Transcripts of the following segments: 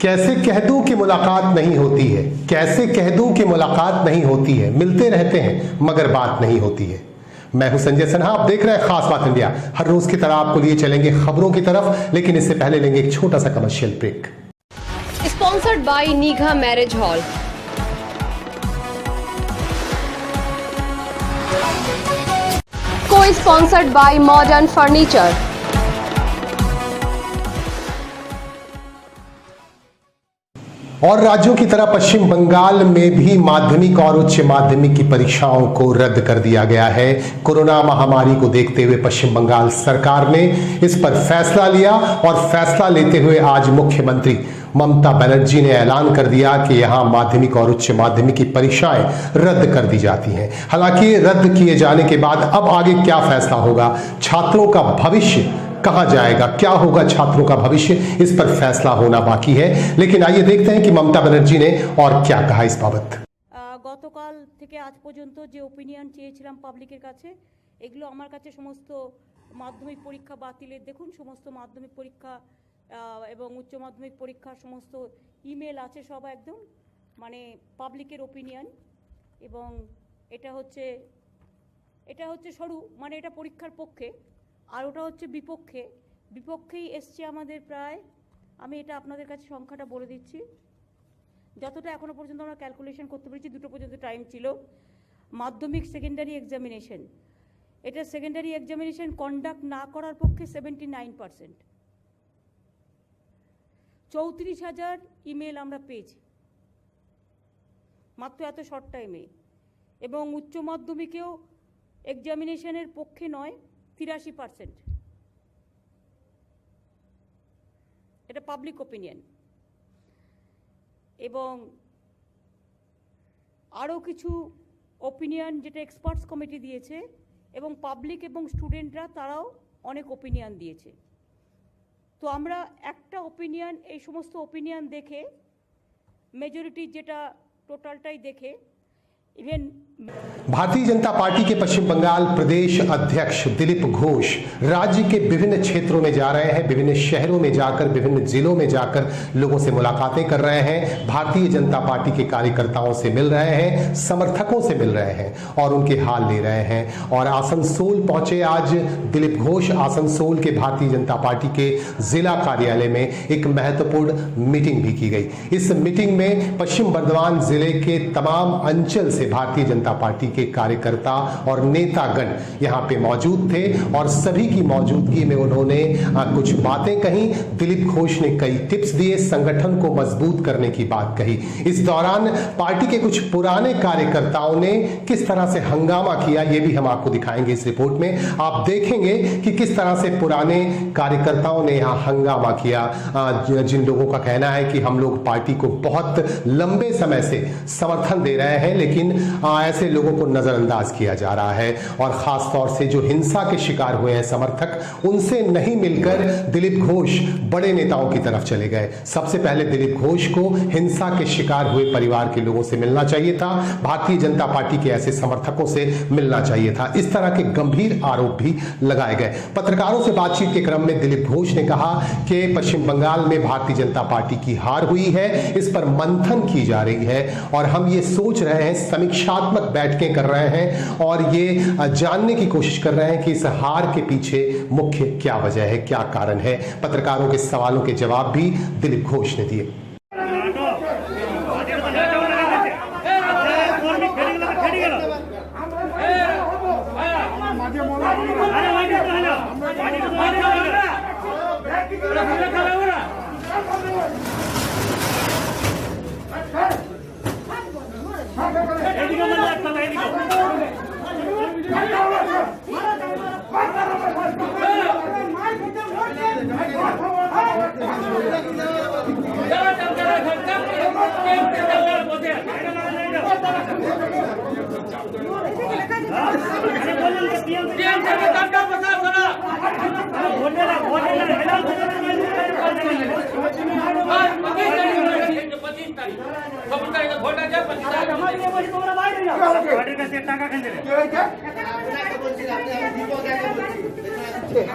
कैसे कह दूं कि मुलाकात नहीं होती है, कैसे कह दूं कि मुलाकात नहीं होती है, मिलते रहते हैं मगर बात नहीं होती है। मैं हूं संजय सिन्हा, आप देख रहे हैं खास बात इंडिया। हर रोज की तरह आपको लिए चलेंगे खबरों की तरफ, लेकिन इससे पहले लेंगे एक छोटा सा commercial break. Sponsored by Neegha marriage hall. Co-sponsored by Modern Furniture। और राज्यों की तरह पश्चिम बंगाल में भी माध्यमिक और उच्च माध्यमिक की परीक्षाओं को रद्द कर दिया गया है। कोरोना महामारी को देखते हुए पश्चिम बंगाल सरकार ने इस पर फैसला लिया और फैसला लेते हुए आज मुख्यमंत्री ममता बनर्जी ने ऐलान कर दिया कि यहां माध्यमिक और उच्च माध्यमिक की परीक्षाएं रद्द कर दी जाती हैं। हालांकि रद्द किए जाने के बाद अब आगे क्या फैसला होगा, छात्रों का भविष्य कहां जाएगा, क्या होगा छात्रों का भविष्य, इस पर फैसला होना बाकी है। लेकिन आइए देखते हैं कि ममता बनर्जी ने और क्या कहा इस बाबत। গতকাল থেকে আজ পর্যন্ত যে ওপিনিয়ন চেয়েছিলাম পাবলিকের কাছে, এগুলো আমার কাছে সমস্ত মাধ্যমিক পরীক্ষা বাতিলের, দেখুন সমস্ত মাধ্যমিক পরীক্ষা এবং উচ্চ মাধ্যমিক পরীক্ষার সমস্ত ইমেল আছে, সব একদম মানে পাবলিকের ওপিনিয়ন। এবং এটা হচ্ছে সরু, মানে এটা পরীক্ষার পক্ষে, আর ওটা হচ্ছে বিপক্ষেই এসছে আমাদের প্রায়, আমি এটা আপনাদের কাছে সংখ্যাটা বলে দিচ্ছি, যতটা এখনো পর্যন্ত আমরা ক্যালকুলেশন করতে পেরেছি। 2টো পর্যন্ত টাইম ছিল। মাধ্যমিক সেকেন্ডারি এক্সামিনেশন, এটা সেকেন্ডারি এক্সামিনেশন কন্ডাক্ট না করার পক্ষে 79%। 34,000 ইমেল আমরা পেয়েছি মাত্র এত শর্ট টাইমে। এবং উচ্চ মাধ্যমিকেও এক্সামিনেশনের পক্ষে নয় 83%। এটা পাবলিক ওপিনিয়ন। এবং আরও কিছু ওপিনিয়ন যেটা এক্সপার্টস কমিটি দিয়েছে, এবং পাবলিক এবং স্টুডেন্টরা তারাও অনেক ওপিনিয়ন দিয়েছে। তো আমরা একটা ওপিনিয়ন, এই সমস্ত ওপিনিয়ন দেখে মেজরিটি যেটা টোটালটাই দেখে, इवन भारतीय जनता पार्टी के पश्चिम बंगाल प्रदेश अध्यक्ष दिलीप घोष राज्य के विभिन्न क्षेत्रों में जा रहे हैं, विभिन्न शहरों में जाकर, विभिन्न जिलों में जाकर लोगों से मुलाकातें कर रहे हैं, भारतीय जनता पार्टी के कार्यकर्ताओं से मिल रहे हैं, समर्थकों से मिल रहे हैं और उनके हाल ले रहे हैं। और आसनसोल पहुंचे आज दिलीप घोष। आसनसोल के भारतीय जनता पार्टी के जिला कार्यालय में एक महत्वपूर्ण मीटिंग भी की गई। इस मीटिंग में पश्चिम बर्धमान जिले के तमाम अंचल से भारतीय जनता पार्टी के कार्यकर्ता और नेतागण यहां पे मौजूद थे और सभी की मौजूदगी में उन्होंने कुछ बातें कही। दिलीप घोष ने कई टिप्स दिए, संगठन को मजबूत करने की बात कही। इस दौरान पार्टी के कुछ पुराने कार्यकर्ताओं ने किस तरह से हंगामा किया, यह भी हम आपको दिखाएंगे इस रिपोर्ट में। आप देखेंगे कि किस तरह से पुराने कार्यकर्ताओं ने यहां हंगामा किया, जिन लोगों का कहना है कि हम लोग पार्टी को बहुत लंबे समय से समर्थन दे रहे हैं, लेकिन ऐसे लोगों को नजरअंदाज किया जा रहा है। और खास तौर से जो हिंसा के शिकार हुए हैं समर्थक, उनसे नहीं मिलकर दिलीप घोष बड़े नेताओं की तरफ चले गए। सबसे पहले दिलीप घोष को हिंसा के शिकार हुए परिवार के लोगों से मिलना चाहिए था, भारतीय जनता पार्टी के ऐसे समर्थकों से मिलना चाहिए था। इस तरह के गंभीर आरोप भी लगाए गए। पत्रकारों से बातचीत के क्रम में दिलीप घोष ने कहा कि पश्चिम बंगाल में भारतीय जनता पार्टी की हार हुई है, इस पर मंथन की जा रही है और हम ये सोच रहे हैं, समीक्षात्मक बैठकें कर रहे हैं और ये जानने की कोशिश कर रहे हैं कि इस हार के पीछे मुख्य क्या वजह है, क्या कारण है। पत्रकारों के सवालों के जवाब भी दिलीप घोष ने दिए।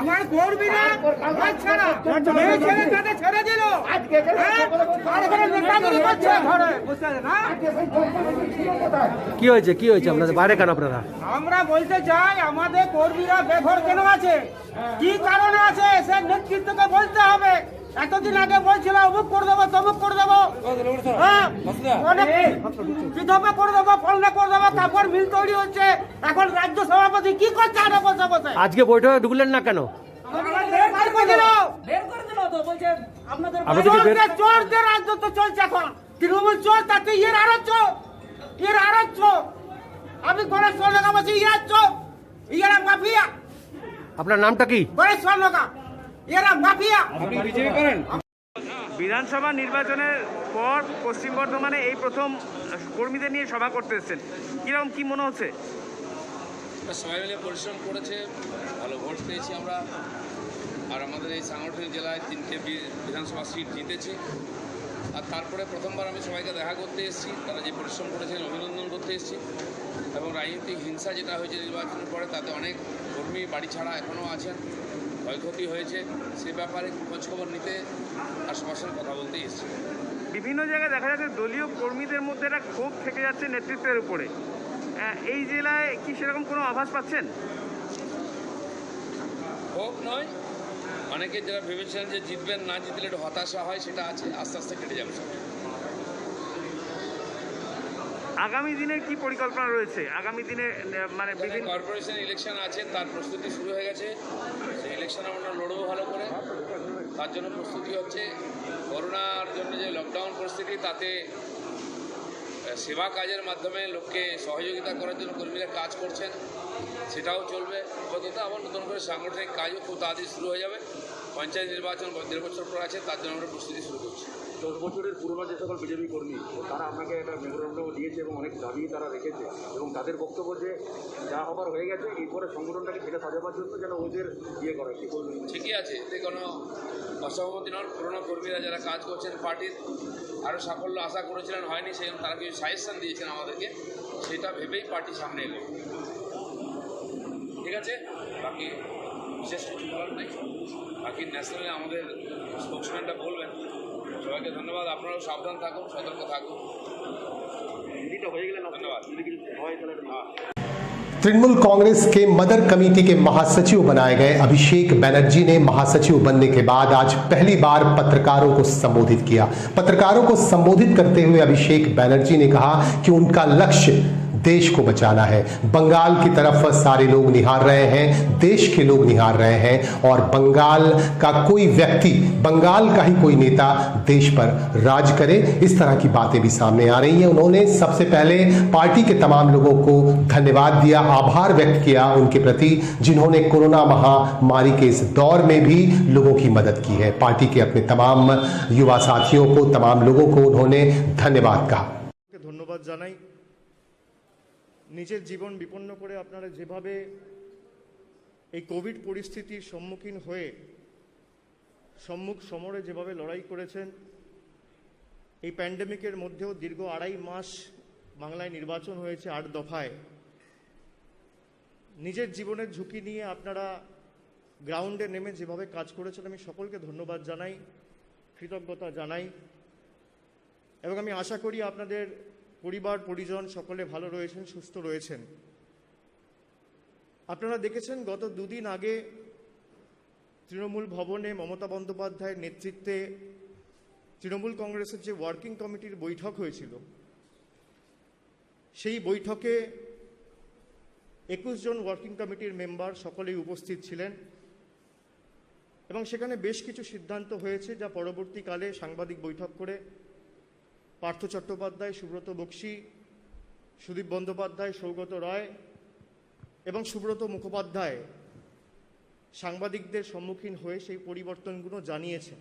আমার কর্মীরা কাজ ছাড়া মেয়ে ছেলে তাদের ছেড়ে দিল আর এখানে নেতাগিরি করছে কি হয়েছে আপনাদের বাইরে কেন আপনারা? আমরা বলতে চাই আমাদের কর্মীরা বেঘর কেন আছে, কি কারণে আছে সে নেতৃত্বকে বলতে হবে। এতদিন আগে বলছিল অমুক করে দেবো তমুক করে দেবো, অনেক বিধবা করে দেবো ফলনা করে দেবো, তারপর মিল তৈরি হচ্ছে। এখন রাজ্য সভাপতি কি করছে আরে বসে বসে? আজকে বৈঠকে ঢুকলেন না কেন? চোরদের রাজত্ব চলছে এখন, তৃণমূল চোর তাতে ইয়ের আরো চোর, ইয়ের আরো চোর। আমি গণেশ স্বর্ণকা বলছি ইয়ার চোর, ইয়ারা মাফিয়া। আপনার নামটা কি? গণেশ স্বর্ণকা, ইয়ারা মাফিয়া। বিধানসভা নির্বাচনের পর পশ্চিম বর্ধমানে এই প্রথম কর্মীদের নিয়ে সভা করতে এসেছেন, কিরকম কি মনে হচ্ছে? সবাই মিলে পরিশ্রম করেছে, ভালো ভোট পেয়েছি আমরা। আর আমাদের এই সাংগঠনিক জেলায় 3টে বিধানসভা সিট জিতেছি। আর তারপরে প্রথমবার আমি সবাইকে দেখা করতে এসেছি, তারা যে পরিশ্রম করেছেন অভিনন্দন করতে এসেছি। এবং রাজনৈতিক হিংসা যেটা হয়েছে নির্বাচনের পরে, তাতে অনেক কর্মী বাড়ি ছাড়া এখনও আছেন, ক্ষয়ক্ষতি হয়েছে, সে ব্যাপারে খোঁজখবর নিতে আর সবার সঙ্গে কথা বলতেই এসেছি। বিভিন্ন জায়গায় দেখা যাচ্ছে দলীয় কর্মীদের মধ্যে একটা ক্ষোভ থেকে যাচ্ছে নেতৃত্বের উপরে। এই জেলায় কি সেরকম কোনো আভাস পাচ্ছেন? ক্ষোভ নয়, অনেকে যারা ভেবেছিলেন যে জিতবেন, না জিতলে একটু হতাশা হয়, সেটা আছে, আস্তে আস্তে কেটে যাবে সব। আগামী দিনের কি পরিকল্পনা রয়েছে? আগামী দিনে মানে বিভিন্ন কর্পোরেশন ইলেকশন আছে, তার প্রস্তুতি শুরু হয়ে গেছে। সেই ইলেকশন আমরা লড়বো ভালো করে, তার জন্য প্রস্তুতি হচ্ছে। করোনার জন্য যে লকডাউন পরিস্থিতি, তাতে সেবা কাজের মাধ্যমে লোককে সহযোগিতা করার জন্য কর্মীরা কাজ করছেন, সেটাও চলবে। আপাতত আবার নতুন করে সাংগঠনিক কাজও খুব তাড়াতাড়ি শুরু হয়ে যাবে। পঞ্চায়েত নির্বাচন 1.5 বছর পর আছে, তার জন্য আমরা প্রস্তুতি শুরু করছি। 10 বছরের পুরনো যে সকল বিজেপি কর্মী, তারা আপনাকে একটা মেমোরেন্ডামও দিয়েছে এবং অনেক দাবি তারা রেখেছে, এবং তাদের বক্তব্য যে যা হবার হয়ে গেছে, এরপরে সংগঠনটাকে সেটা সাজাবার জন্য যেন ওদের ইয়ে করে, কি করবেন? ঠিকই আছে, এতে কোনো অসহমতি নন। পুরোনো কর্মীরা যারা কাজ করছেন, পার্টির আরও সাফল্য আশা করেছিলেন, হয়নি, সেই জন্য তারা কিছু সাজেশন দিয়েছেন আমাদেরকে, সেটা ভেবেই পার্টি সামনে এলো। ঠিক আছে, বাকি বিশেষ কিছু বলার নেই। বাকি ন্যাশনালে আমাদের স্পোক্সম্যানটা বলবেন। সবাইকে ধন্যবাদ, আপনারাও সাবধান থাকুন, সতর্ক থাকুন। ধন্যবাদ। तृणमूल कांग्रेस के मदर कमेटी के महासचिव बनाए गए अभिषेक बनर्जी ने महासचिव बनने के बाद आज पहली बार पत्रकारों को संबोधित किया। पत्रकारों को संबोधित करते हुए अभिषेक बनर्जी ने कहा कि उनका लक्ष्य देश को बचाना है। बंगाल की तरफ सारे लोग निहार रहे हैं, देश के लोग निहार रहे हैं, और बंगाल का कोई व्यक्ति, बंगाल का ही कोई नेता देश पर राज करे, इस तरह की बातें भी सामने आ रही हैं। उन्होंने सबसे पहले पार्टी के तमाम लोगों को धन्यवाद दिया, आभार व्यक्त किया उनके प्रति, जिन्होंने कोरोना महामारी के इस दौर में भी लोगों की मदद की है। पार्टी के अपने तमाम युवा साथियों को, तमाम लोगों को उन्होंने धन्यवाद कहा। ধন্যবাদ জানাই। নিজের জীবন বিপন্ন করে আপনারা যেভাবে এই কোভিড পরিস্থিতির সম্মুখীন হয়ে সম্মুখ সমরে যেভাবে লড়াই করেছেন, এই প্যান্ডেমিকের মধ্যেও দীর্ঘ 2.5 মাস বাংলায় নির্বাচন হয়েছে 8 দফায়। নিজের জীবনের ঝুঁকি নিয়ে আপনারা গ্রাউন্ডে নেমে যেভাবে কাজ করেছেন, আমি সকলকে ধন্যবাদ জানাই, কৃতজ্ঞতা জানাই, এবং আমি আশা করি আপনাদের পরিবার পরিজন সকলে ভালো রয়েছেন, সুস্থ রয়েছেন। আপনারা দেখেছেন গত 2 দিন আগে তৃণমূল ভবনে মমতা বন্দ্যোপাধ্যায়ের নেতৃত্বে তৃণমূল কংগ্রেসের যে ওয়ার্কিং কমিটির বৈঠক হয়েছিল, সেই বৈঠকে 21 জন ওয়ার্কিং কমিটির মেম্বার সকলেই উপস্থিত ছিলেন, এবং সেখানে বেশ কিছু সিদ্ধান্ত হয়েছে, যা পরবর্তীকালে সাংবাদিক বৈঠক করে পার্থ চট্টোপাধ্যায়, সুব্রত বক্সী, সুদীপ বন্দ্যোপাধ্যায়, সৌগত রায় এবং সুব্রত মুখোপাধ্যায় সাংবাদিকদের সম্মুখীন হয়ে সেই পরিবর্তনগুলো জানিয়েছেন।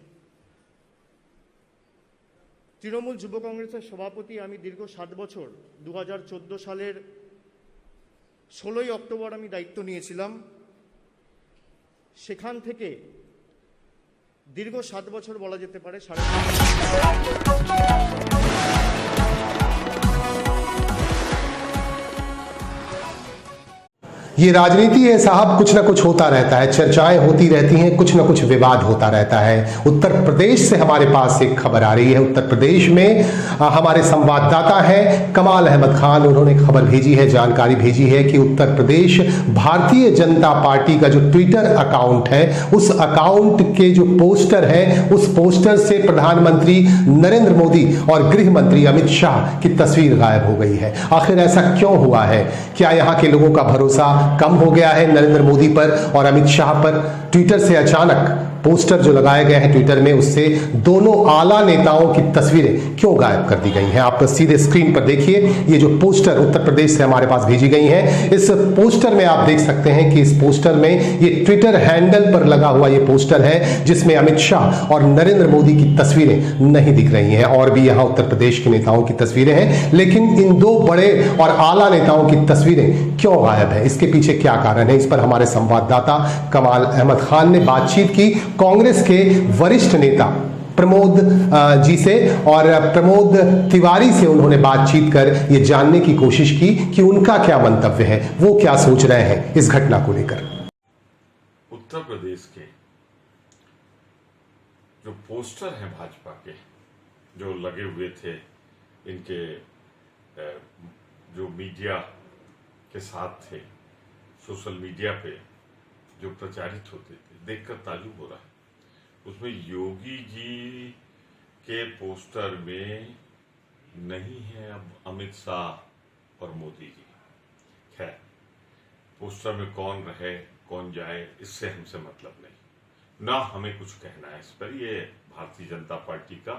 তৃণমূল যুব কংগ্রেসের সভাপতি আমি দীর্ঘ 7 বছর, 2014 সালের 16ই অক্টোবর আমি দায়িত্ব নিয়েছিলাম। সেখান থেকে দীর্ঘ 7 বছর বলা যেতে পারে, ये राजनीति है साहब, कुछ ना कुछ होता रहता है, चर्चाएं होती रहती हैं, कुछ ना कुछ विवाद होता रहता है। उत्तर प्रदेश से हमारे पास एक खबर आ रही है। उत्तर प्रदेश में हमारे संवाददाता हैं कमाल अहमद खान, उन्होंने खबर भेजी है, जानकारी भेजी है कि उत्तर प्रदेश भारतीय जनता पार्टी का जो ट्विटर अकाउंट है, उस अकाउंट के जो पोस्टर है, उस पोस्टर से प्रधानमंत्री नरेंद्र मोदी और गृह मंत्री अमित शाह की तस्वीर गायब हो गई है। आखिर ऐसा क्यों हुआ है? क्या यहां के लोगों का भरोसा कम हो गया है नरेंद्र मोदी पर और अमित शाह पर? ट्विटर से अचानक पोस्टर जो लगाए गए हैं ट्विटर में, उससे दोनों आला नेताओं की तस्वीरें क्यों गायब कर दी गई हैं? आप सीधे स्क्रीन पर देखिए, ये जो पोस्टर उत्तर प्रदेश से हमारे पास भेजी गई हैं, इस पोस्टर में आप देख सकते हैं कि इस पोस्टर में ये ट्विटर हैंडल पर लगा हुआ ये पोस्टर है, जिसमें अमित शाह और नरेंद्र मोदी की तस्वीरें नहीं दिख रही हैं। और भी यहां उत्तर प्रदेश के नेताओं की तस्वीरें हैं, लेकिन इन दो बड़े और आला नेताओं की तस्वीरें क्यों गायब है? इसके पीछे क्या कारण है? इस पर हमारे संवाददाता कमाल अहमद खान ने बातचीत की कांग्रेस के वरिष्ठ नेता प्रमोद जी से, और प्रमोद तिवारी से उन्होंने बातचीत कर ये जानने की कोशिश की कि उनका क्या मंतव्य है, वो क्या सोच रहे हैं इस घटना को लेकर। उत्तर प्रदेश के जो पोस्टर हैं भाजपा के जो लगे हुए थे, इनके जो मीडिया के साथ थे, सोशल मीडिया पे जो प्रचारित होते थे, देखकर ताज्जुब हो रहा है। उसमें योगी जी के पोस्टर में नहीं है अब अमित शाह और मोदी जी। खैर, पोस्टर में कौन रहे कौन जाए इससे हमसे मतलब नहीं, ना हमें कुछ कहना है इस पर। ये भारतीय जनता पार्टी का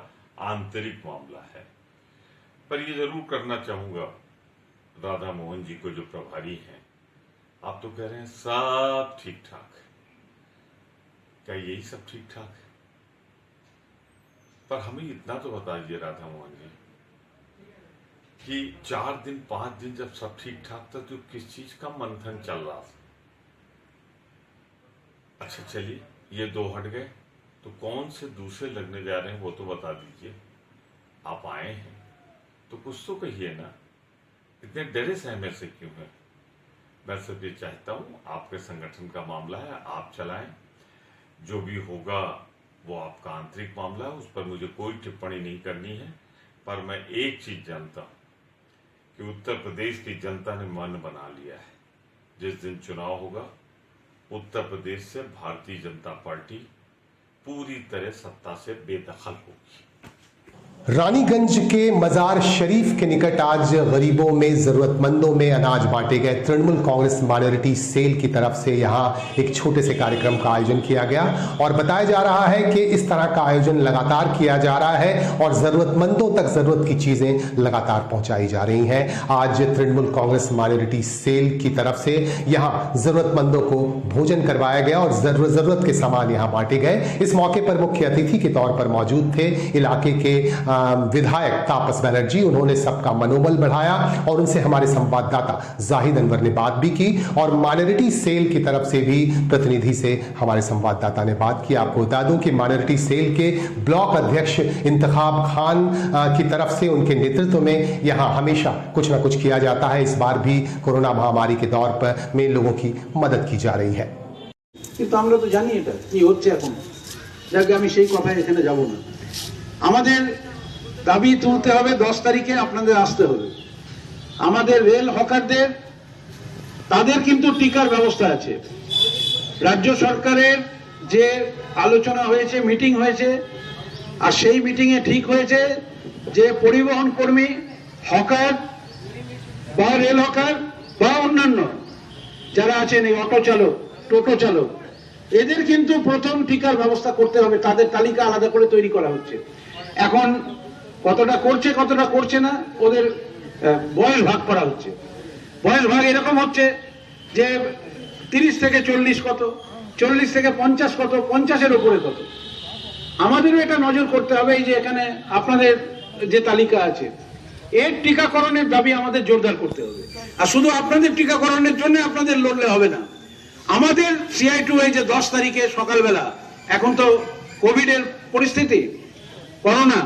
आंतरिक मामला है। पर ये जरूर करना चाहूंगा राधा मोहन जी को, जो प्रभारी हैं, आप तो कह रहे हैं सब ठीक ठाक, क्या यही सब ठीक ठाक है? पर हमें इतना तो बता दीजिए राधा मोहन जी कि 4 दिन 5 दिन जब सब ठीक ठाक था तो किस चीज का मंथन चल रहा था? अच्छा चलिए, ये दो हट गए तो कौन से दूसरे लगने जा रहे हैं वो तो बता दीजिए। आप आए हैं तो कुछ तो कहिए ना, इतने डरे सहमे से क्यों है? मैं सिर्फ ये चाहता हूं, आपके संगठन का मामला है, आप चलाएं, जो भी होगा वो आपका आंतरिक मामला है, उस पर मुझे कोई टिप्पणी नहीं करनी है। पर मैं एक चीज जानता हूं कि उत्तर प्रदेश की जनता ने मन बना लिया है, जिस दिन चुनाव होगा उत्तर प्रदेश से भारतीय जनता पार्टी पूरी तरह सत्ता से बेदखल होगी। रानीगंज के मजार शरीफ के निकट आज गरीबों में, जरूरतमंदों में अनाज बांटे गए। तृणमूल कांग्रेस माइनॉरिटी सेल की तरफ से यहां एक छोटे से कार्यक्रम का आयोजन किया गया और बताया जा रहा है कि इस तरह का आयोजन लगातार किया जा रहा है और जरूरतमंदों तक जरूरत की चीजें लगातार पहुंचाई जा रही हैं। आज तृणमूल कांग्रेस माइनॉरिटी सेल की तरफ से यहां जरूरतमंदों को भोजन करवाया गया और जरूरत के सामान यहां बांटे गए। इस मौके पर मुख्य अतिथि के तौर पर मौजूद थे इलाके के विधायक तापस बनर्जी। उन्होंने सबका मनोबल बढ़ाया और उनसे हमारे संवाददाता जाहिद अनवर ने बात भी की और माइनॉरिटी सेल की तरफ से भी प्रतिनिधि से हमारे संवाददाता ने बात की। आपको बता दूं कि माइनॉरिटी सेल के ब्लॉक अध्यक्ष इंतखाब खान की तरफ से, उनके नेतृत्व में यहां हमेशा कुछ ना कुछ किया जाता है। इस बार भी कोरोना महामारी के दौर पर में लोगों की मदद की जा रही है। কিন্তু আমরা তো জানি এটা কি হচ্ছে এখন, যাকে আমি সেই কথায় এখানে যাব না। আমাদের দাবি তুলতে হবে, 10 তারিখে আপনাদের আসতে হবে। আমাদের রেল হকারদের, তাদের কিন্তু টিকার ব্যবস্থা আছে। রাজ্য সরকারের যে আলোচনা হয়েছে, মিটিং হয়েছে, আর সেই মিটিংয়ে ঠিক হয়েছে যে পরিবহন কর্মী, হকার বা রেল হকার বা অন্যান্য যারা আছেন, এই অটো চালক, টোটো চালক, এদের কিন্তু প্রথম টিকার ব্যবস্থা করতে হবে। তাদের তালিকা আলাদা করে তৈরি করা হচ্ছে। এখন কতটা করছে কতটা করছে না, ওদের বয়স ভাগ করা হচ্ছে। বয়স ভাগ এরকম হচ্ছে যে 30 থেকে 40 কত, 40 থেকে 50 কত, 50-এর উপরে কত। আমাদেরও এটা নজর করতে হবে। এই যে এখানে আপনাদের যে তালিকা আছে, এর টিকাকরণের দাবি আমাদের জোরদার করতে হবে। আর শুধু আপনাদের টিকাকরণের জন্য আপনাদের লড়লে হবে না। আমাদের CI2 এই যে 10 তারিখে সকালবেলা, এখন তো কোভিডের পরিস্থিতি, করোনা,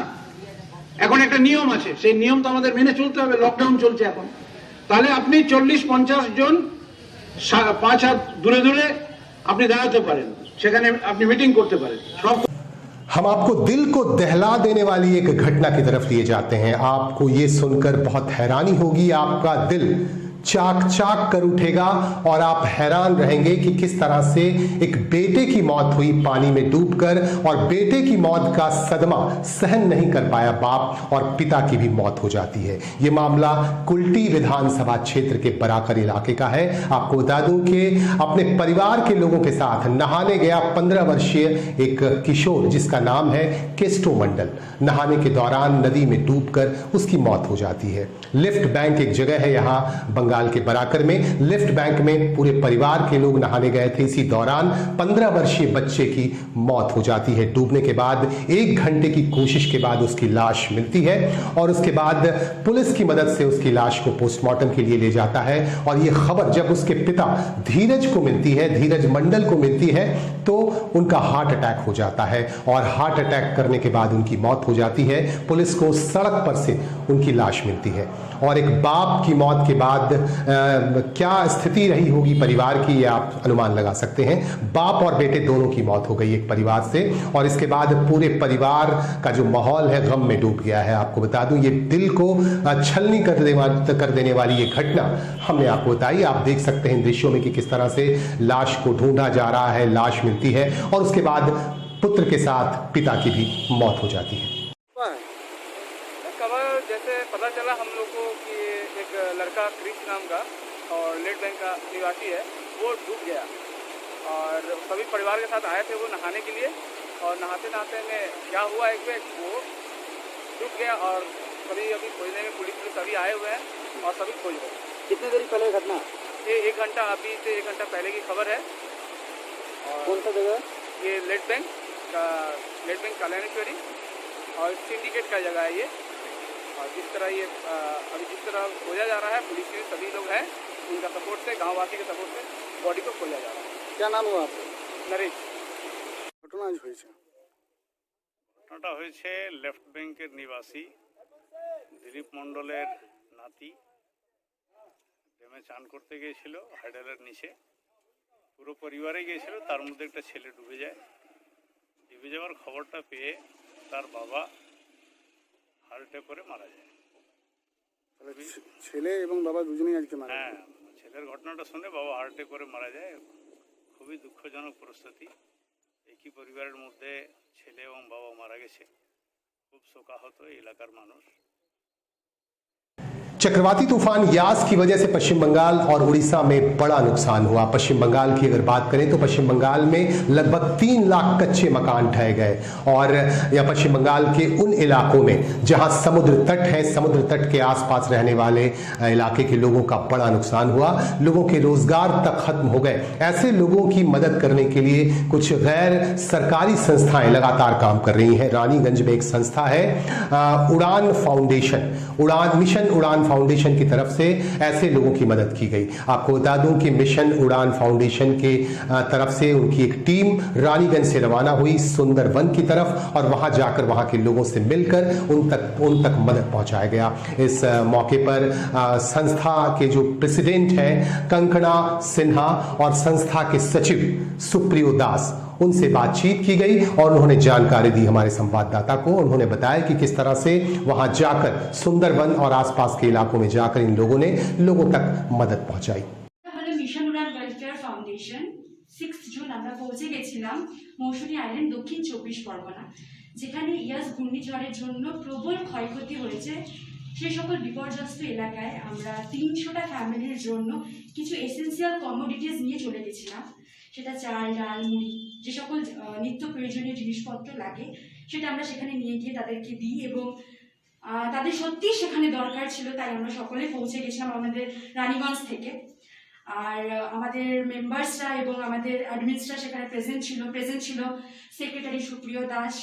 এখন একটা নিয়ম আছে, সেই নিয়ম তো আমাদের মেনে চলতে হবে। লকডাউন চলছে এখন, তাহলে আপনি 40-50 জন 5 হাত দূরে দূরে আপনি দাঁড়াতে পারেন, সেখানে আপনি মিটিং করতে পারেন। সব हम आपको दिल को दहला देने वाली एक घटना की तरफ लिए जाते हैं। आपको ये सुनकर बहुत हैरानी होगी, आपका दिल चाक चाक कर उठेगा और आप हैरान रहेंगे कि किस तरह से एक बेटे की मौत हुई पानी में डूबकर, और बेटे की मौत का सदमा सहन नहीं कर पाया बाप, और पिता की भी मौत हो जाती है। यह मामला कुल्टी विधानसभा क्षेत्र के बराकर इलाके का है। आपको बता दूं कि अपने परिवार के लोगों के साथ नहाने गया 15 वर्षीय एक किशोर, जिसका नाम है केस्टो मंडल, नहाने के दौरान नदी में डूबकर उसकी मौत हो जाती है। लिफ्ट बैंक एक जगह है यहां बंगाल के बराकर में। लिफ्ट बैंक में पूरे परिवार के लोग नहाने गए थे। इसी दौरान 15 वर्षीय बच्चे की मौत हो जाती है। डूबने के बाद 1 घंटे की कोशिश के बाद उसकी लाश मिलती है, और उसके बाद पुलिस की मदद से उसकी लाश को पोस्टमार्टम के लिए ले जाता है। और यह खबर जब उसके पिता धीरज को मिलती है, धीरज मंडल को मिलती है, तो उनका हार्ट अटैक हो जाता है, और हार्ट अटैक करने के बाद उनकी मौत हो जाती है। पुलिस को सड़क पर से उनकी लाश मिलती है। और एक बाप की मौत के बाद क्या स्थिति रही होगी परिवार की, ये आप अनुमान लगा सकते हैं। बाप और बेटे दोनों की मौत हो गई एक परिवार से, और इसके बाद पूरे परिवार का जो माहौल है गम में डूब गया है। आपको बता दूं, ये दिल को छलनी कर देने वाली ये घटना हमने आपको बताई। आप देख सकते हैं दृश्यों में कि किस तरह से लाश को ढूंढा जा रहा है, लाश मिलती है, और उसके बाद पुत्र के साथ पिता की भी मौत हो जाती है। खबर जैसे पता चला हम लोग को कि एक लड़का क्रिश नाम का और लेट बैंक का निवासी है, वो डूब गया, और सभी परिवार के साथ आए थे वो नहाने के लिए, और नहाते नहाते में क्या हुआ, एक व्यक्ति वो डूब गया, और सभी अभी खोजने में पुलिस सभी आए हुए हैं और सभी खोज रहे हैं। कितने देर पहले घटना? ये 1 घंटा, अभी से 1 घंटा पहले की खबर है। और कौन सा जगह? ये लेट बैंक कल्याणेश्वरी और सिंडिकेट का जगह है ये। और जिस तरह ये अभी जिस तरह खोजा जा रहा है, पुलिस के सभी लोग हैं, उनका सपोर्ट से, गांववासी के सपोर्ट से बॉडी को खोजा जा रहा है। क्या नाम हुआ आपका? नरेश। ঘটনা আজ হয়েছে। ঘটনাটা হয়েছে লেফট ব্যাংকের নিবাসী দিলীপ মণ্ডলের নাতি ড্যামে চান করতে গিয়েছিল হাইডেলের নিচে, পুরো পরিবারে গিয়েছিল, তার মধ্যে একটা ছেলে ডুবে যায়। ডুবে যাওয়ার খবরটা পেয়ে তার বাবা হার্টে করে মারা যায়। ছেলে এবং বাবা দুজনেই আজকে মারা হ্যাঁ, ছেলের ঘটনাটা শুনে বাবা হার্টে করে মারা যায়। খুবই দুঃখজনক পরিস্থিতি। একই পরিবারের মধ্যে ছেলে এবং বাবা মারা গেছে, খুব শোকাহত এলাকার মানুষ। चक्रवाती तूफान यास की वजह से पश्चिम बंगाल और उड़ीसा में बड़ा नुकसान हुआ। पश्चिम बंगाल की अगर बात करें तो पश्चिम बंगाल में लगभग 3 लाख कच्चे मकान ढह गए, और या पश्चिम बंगाल के उन इलाकों में जहां समुद्र तट है, समुद्र तट के आसपास रहने वाले इलाके के लोगों का बड़ा नुकसान हुआ। लोगों के रोजगार तक खत्म हो गए। ऐसे लोगों की मदद करने के लिए कुछ गैर सरकारी संस्थाएं लगातार काम कर रही हैं। रानीगंज में एक संस्था है उड़ान फाउंडेशन, मिशन उड़ान फाउंडेशन की तरफ से ऐसे लोगों की मदद की गई। आपको बता दूं कि मिशन उड़ान फाउंडेशन के तरफ से उनकी एक टीम रानीगंज से रवाना हुई सुंदरवन की तरफ, और वहां जाकर वहां के लोगों से मिलकर उन तक मदद पहुंचाया गया। इस मौके पर संस्था के जो प्रेसिडेंट हैं कंकणा सिन्हा और संस्था के सचिव सुप्रियो दास, उनसे बातचीत की गई और उन्होंने जानकारी दी हमारे संवाददाता को। उन्होंने बताया कि किस तरह से वहां जाकर सुंदरवन और आसपास के इलाकों में जाकर इन लोगों ने लोगों तक मदद पहुंचाई। মিশন উড়ান ওয়েলফেয়ার ফাউন্ডেশন 6 জুন আমরা পৌঁছে গেছিলাম মৌসুমী আইল্যান্ড, দক্ষিণ 24 পরগনা, যেখানে ইয়াস ঘূর্ণিঝড়ের জন্য প্রবল ক্ষয়ক্ষতি হয়েছে। সেই সকল বিপর্যস্ত এলাকায় আমরা 300টা ফ্যামিলির জন্য কিছু এসেন্সিয়াল কমোডিটিস নিয়ে চলে গেছিলাম। সেটা চাল, ডাল, মুড়ি, যে সকল নিত্য প্রয়োজনীয় জিনিসপত্র লাগে সেটা আমরা সেখানে নিয়ে গিয়ে তাদেরকে দিই, এবং তাদের সত্যিই সেখানে দরকার ছিল, তাই আমরা সকলে পৌঁছে গেছিলাম আমাদের রানীগঞ্জ থেকে। আর আমাদের মেম্বার্সরা এবং আমাদের অ্যাডমিনসরা সেখানে প্রেজেন্ট ছিল সেক্রেটারি সুপ্রিয় দাস,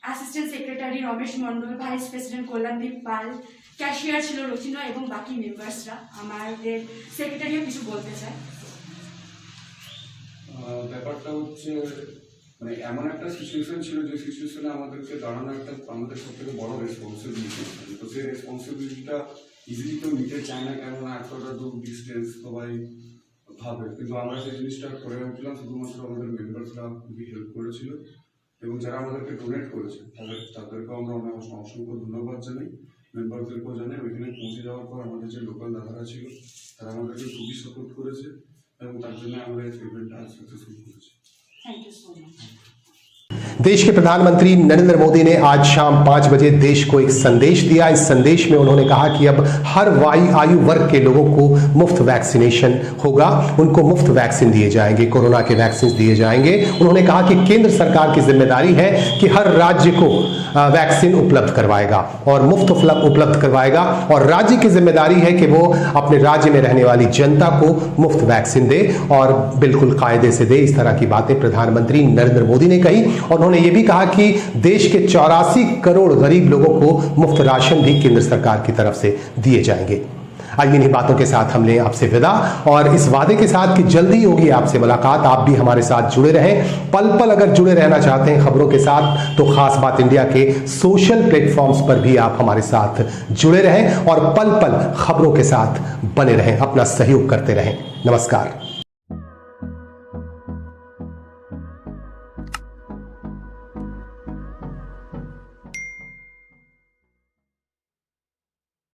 অ্যাসিস্ট্যান্ট সেক্রেটারি রমেশ মণ্ডল, ভাইস প্রেসিডেন্ট কল্যাণদীপ পাল, ক্যাশিয়ার ছিল রচিনা, এবং বাকি মেম্বার্সরা। আমাদের সেক্রেটারিও কিছু বলতে চায়। ব্যাপারটা হচ্ছে মানে এমন একটা সিচুয়েশন ছিল যে সিচুয়েশনে আমাদেরকে দাঁড়ানো একটা আমাদের সব থেকে বড় রেসপন্সিবিলিটি, তো সেই রেসপন্সিবিলিটিটা ইজিলি কেউ নিতে চায় না, কেননা এতটা দূর ডিস্টেন্স সবাই ভাবে, কিন্তু আমরা সেই জিনিসটা করে উঠলাম শুধুমাত্র আমাদের মেম্বার্সরা খুবই হেল্প করেছিল এবং যারা আমাদেরকে ডোনেট করেছে তাদেরকেও আমরা অনেক অসংখ্য ধন্যবাদ জানাই, মেম্বারদেরকেও জানাই। ওইখানে পৌঁছে যাওয়ার পর আমাদের যে লোকাল দাদারা ছিল তারা আমাদেরকে খুবই সাপোর্ট করেছে এবং তার জন্য আমরা এই ইভেন্টটা সাকসেসফুল করেছি। Thank you so much. देश के प्रधानमंत्री नरेंद्र मोदी ने आज शाम 5 बजे देश को एक संदेश दिया। इस संदेश में उन्होंने कहा कि अब हर आयु वर्ग के लोगों को मुफ्त वैक्सीनेशन होगा, उनको मुफ्त वैक्सीन दिए जाएंगे, कोरोना के वैक्सीन दिए जाएंगे। उन्होंने कहा कि केंद्र सरकार की जिम्मेदारी है कि हर राज्य को वैक्सीन उपलब्ध करवाएगा और मुफ्त उपलब्ध करवाएगा, और राज्य की जिम्मेदारी है कि वो अपने राज्य में रहने वाली जनता को मुफ्त वैक्सीन दे और बिल्कुल कायदे से दे। इस तरह की बातें प्रधानमंत्री नरेंद्र मोदी ने कही और उन्होंने ये भी कहा कि देश के 84 करोड़ गरीब लोगों को मुफ्त राशन भी केंद्र सरकार की तरफ से दिए जाएंगे। आइए इन्हीं बातों के साथ हम लें आपसे विदा और इस वादे के साथ कि जल्दी होगी आपसे मुलाकात। आप भी हमारे साथ जुड़े रहें, पल पल अगर जुड़े रहना चाहते हैं खबरों के साथ तो खास बात इंडिया के सोशल प्लेटफॉर्म्स पर भी आप हमारे साथ जुड़े रहें और पल पल खबरों के साथ बने रहें, अपना सहयोग करते रहें। नमस्कार।